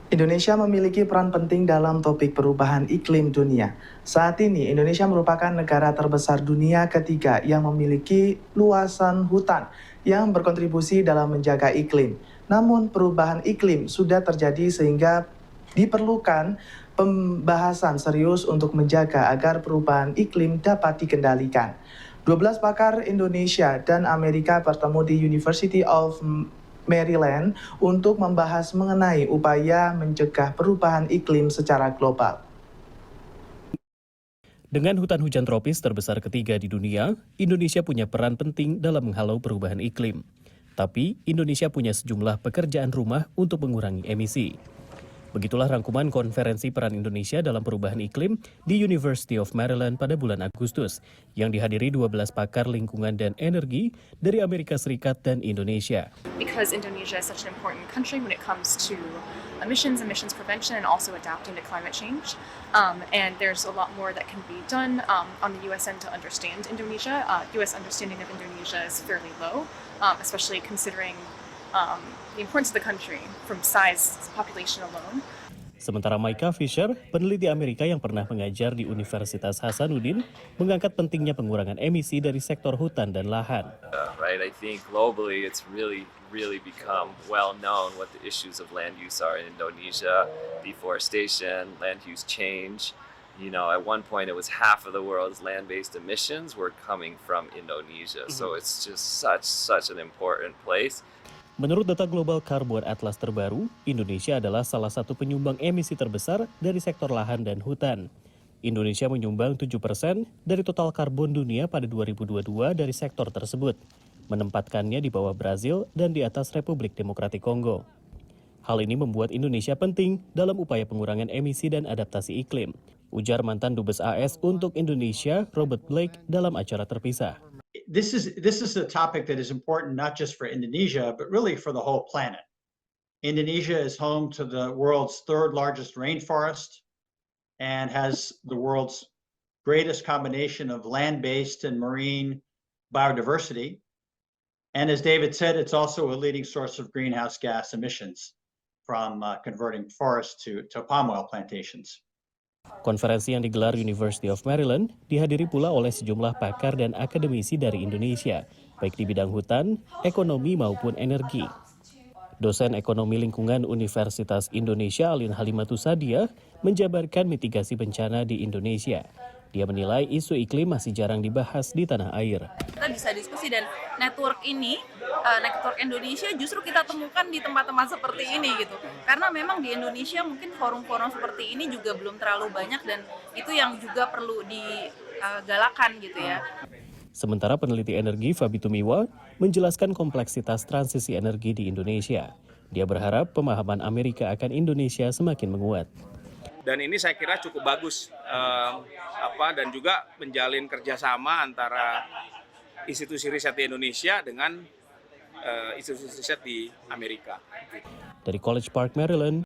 Indonesia memiliki peran penting dalam topik perubahan iklim dunia. Saat ini, Indonesia merupakan negara terbesar dunia ketiga yang memiliki luasan hutan yang berkontribusi dalam menjaga iklim. Namun, perubahan iklim sudah terjadi sehingga diperlukan pembahasan serius untuk menjaga agar perubahan iklim dapat dikendalikan. 12 pakar Indonesia dan Amerika bertemu di University of Maryland untuk membahas mengenai upaya mencegah perubahan iklim secara global. Dengan hutan hujan tropis terbesar ketiga di dunia, Indonesia punya peran penting dalam menghalau perubahan iklim. Tapi, Indonesia punya sejumlah pekerjaan rumah untuk mengurangi emisi. Begitulah rangkuman konferensi peran Indonesia dalam perubahan iklim di University of Maryland pada bulan Agustus, yang dihadiri 12 pakar lingkungan dan energi dari Amerika Serikat dan Indonesia. Because Indonesia is such an important country when it comes to emissions prevention, and also adapting to climate change. And there's a lot more that can be done on the U.S. end to understand Indonesia. U.S. understanding of Indonesia is fairly low, especially considering the importance of the country from size, population alone. Sementara Micah Fisher, peneliti Amerika yang pernah mengajar di Universitas Hasanuddin, mengangkat pentingnya pengurangan emisi dari sektor hutan dan lahan. Right, I think globally it's really become well known what the issues of land use are in Indonesia: deforestation, land use change. You know, at one point it was half of the world's land-based emissions were coming from Indonesia. So it's just such an important place. Menurut data Global Carbon Atlas terbaru, Indonesia adalah salah satu penyumbang emisi terbesar dari sektor lahan dan hutan. Indonesia menyumbang 7% dari total karbon dunia pada 2022 dari sektor tersebut, menempatkannya di bawah Brazil dan di atas Republik Demokratik Kongo. Hal ini membuat Indonesia penting dalam upaya pengurangan emisi dan adaptasi iklim, ujar mantan Dubes AS untuk Indonesia, Robert Blake, dalam acara terpisah. This is a topic that is important not just for Indonesia, but really for the whole planet. Indonesia is home to the world's third largest rainforest and has the world's greatest combination of land-based and marine biodiversity. And as David said, it's also a leading source of greenhouse gas emissions from converting forests to palm oil plantations. Konferensi yang digelar University of Maryland dihadiri pula oleh sejumlah pakar dan akademisi dari Indonesia, baik di bidang hutan, ekonomi maupun energi. Dosen Ekonomi Lingkungan Universitas Indonesia Alin Halimatusadia menjabarkan mitigasi bencana di Indonesia. Dia menilai isu iklim masih jarang dibahas di tanah air. Kita bisa diskusi, dan network Indonesia justru kita temukan di tempat-tempat seperti ini gitu. Karena memang di Indonesia mungkin forum-forum seperti ini juga belum terlalu banyak, dan itu yang juga perlu digalakan gitu ya. Sementara peneliti energi Fabi Tumiwa menjelaskan kompleksitas transisi energi di Indonesia. Dia berharap pemahaman Amerika akan Indonesia semakin menguat. Dan ini saya kira cukup bagus, dan juga menjalin kerjasama antara institusi riset di Indonesia dengan institusi riset di Amerika. Dari College Park, Maryland,